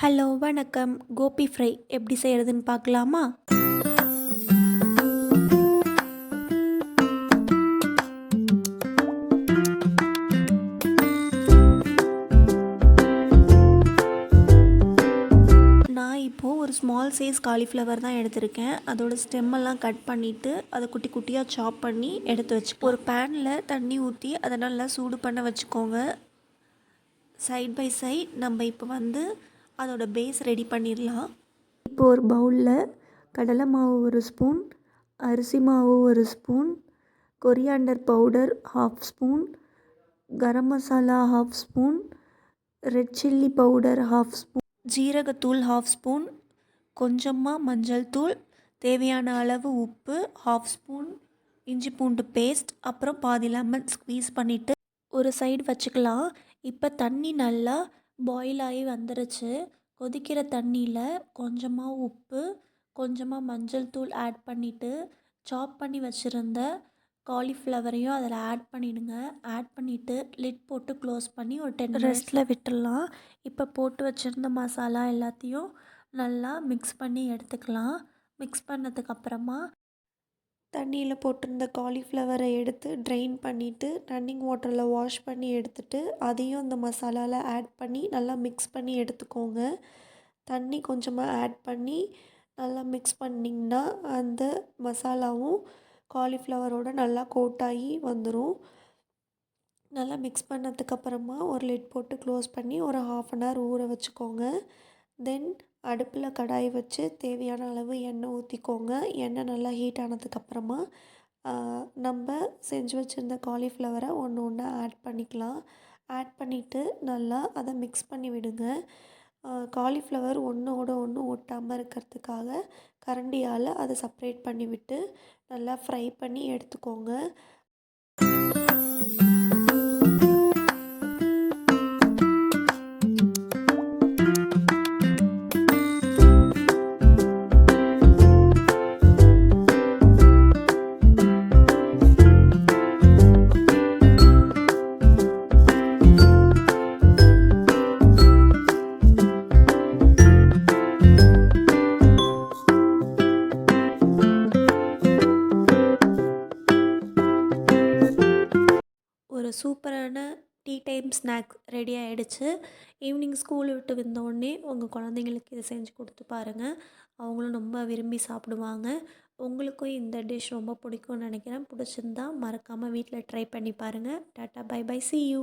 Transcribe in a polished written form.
Hello வணக்கம். Gopi fry எப்படி செய்கிறதுன்னு பார்க்கலாமா? நான் இப்போது ஒரு ஸ்மால் சைஸ் காலிஃப்ளவர் தான் எடுத்திருக்கேன். அதோட ஸ்டெம்மெல்லாம் கட் பண்ணிவிட்டு அதை குட்டி குட்டியாக சாப் பண்ணி எடுத்து வச்சுக்கோ. ஒரு பேனில் தண்ணி ஊற்றி அதை நல்லா சூடு பண்ண வச்சுக்கோங்க. சைட் பை சைட் நம்ம இப்போ அதோட பேஸ் ரெடி பண்ணிடலாம். இப்போ ஒரு பவுலில் கடலை மாவு ஒரு ஸ்பூன், அரிசி மாவு ஒரு spoon, coriander powder 1/2 spoon, garam masala 1/2 spoon, red chilli powder 1/2 spoon, ஜீரகத்தூள் 1/2 ஸ்பூன், கொஞ்சமாக மஞ்சள் தூள், தேவையான அளவு உப்பு 1/2 ஸ்பூன், இஞ்சி பூண்டு பேஸ்ட், அப்புறம் பாதி லெமன் ஸ்க்வீஸ் பண்ணிவிட்டு ஒரு சைடு வச்சுக்கலாம். இப்போ தண்ணி நல்லா பாயில் ஆகி வந்துருச்சு. கொதிக்கிற தண்ணியில் கொஞ்சமாக உப்பு, கொஞ்சமாக மஞ்சள் தூள் ஆட் பண்ணிவிட்டு சாப் பண்ணி வச்சுருந்த காலிஃப்ளவரையும் அதில் ஆட் பண்ணிவிடுங்க. ஆட் பண்ணிவிட்டு லிட் போட்டு க்ளோஸ் பண்ணி ஒரு 10 ரெஸ்ட்டில் விட்டுடலாம். இப்போ போட்டு வச்சுருந்த மசாலா எல்லாத்தையும் நல்லா மிக்ஸ் பண்ணி எடுத்துக்கலாம். மிக்ஸ் பண்ணதுக்கப்புறமா தண்ணியில் போட்டிருந்த காலிஃப்ளவரை எடுத்து ட்ரெயின் பண்ணிவிட்டு ரன்னிங் வாட்டரில் வாஷ் பண்ணி எடுத்துகிட்டு அதையும் அந்த மசாலாவில் ஆட் பண்ணி நல்லா மிக்ஸ் பண்ணி எடுத்துக்கோங்க. தண்ணி கொஞ்சமாக ஆட் பண்ணி நல்லா மிக்ஸ் பண்ணிங்கன்னா அந்த மசாலாவும் காலிஃப்ளவரோடு நல்லா கோட்டாகி வந்துடும். நல்லா மிக்ஸ் பண்ணதுக்கப்புறமா ஒரு லிட் போட்டு க்ளோஸ் பண்ணி ஒரு 1/2 அன் ஹவர் ஊற வச்சுக்கோங்க. தென் அடுப்பில் கடாய் வச்சு தேவையான அளவு எண்ணெய் ஊற்றிக்கோங்க. எண்ணெய் நல்லா ஹீட் ஆனதுக்கப்புறமா நம்ம செஞ்சு வச்சுருந்த காலிஃப்ளவரை ஒன்று ஒன்றா ஆட் பண்ணிக்கலாம். ஆட் பண்ணிவிட்டு நல்லா அதை மிக்ஸ் பண்ணி விடுங்க. காலிஃப்ளவர் ஒன்றோட ஒன்று ஒட்டாமல் இருக்கிறதுக்காக கரண்டியால் அதை செப்ரேட் பண்ணி விட்டு நல்லா ஃப்ரை பண்ணி எடுத்துக்கோங்க. ஒரு சூப்பரான டீ டைம் ஸ்நாக்ஸ் ரெடி ஆகிடுச்சு. ஈவினிங் ஸ்கூல் விட்டு வந்தோடனே உங்கள் குழந்தைங்களுக்கு இதை செஞ்சு கொடுத்து பாருங்கள். அவங்களும் ரொம்ப விரும்பி சாப்பிடுவாங்க. உங்களுக்கும் இந்த டிஷ் ரொம்ப பிடிக்கும்னு நினைக்கிறேன். பிடிச்சிருந்தா மறக்காமல் வீட்டில் ட்ரை பண்ணி பாருங்கள். Tata bye bye, see you.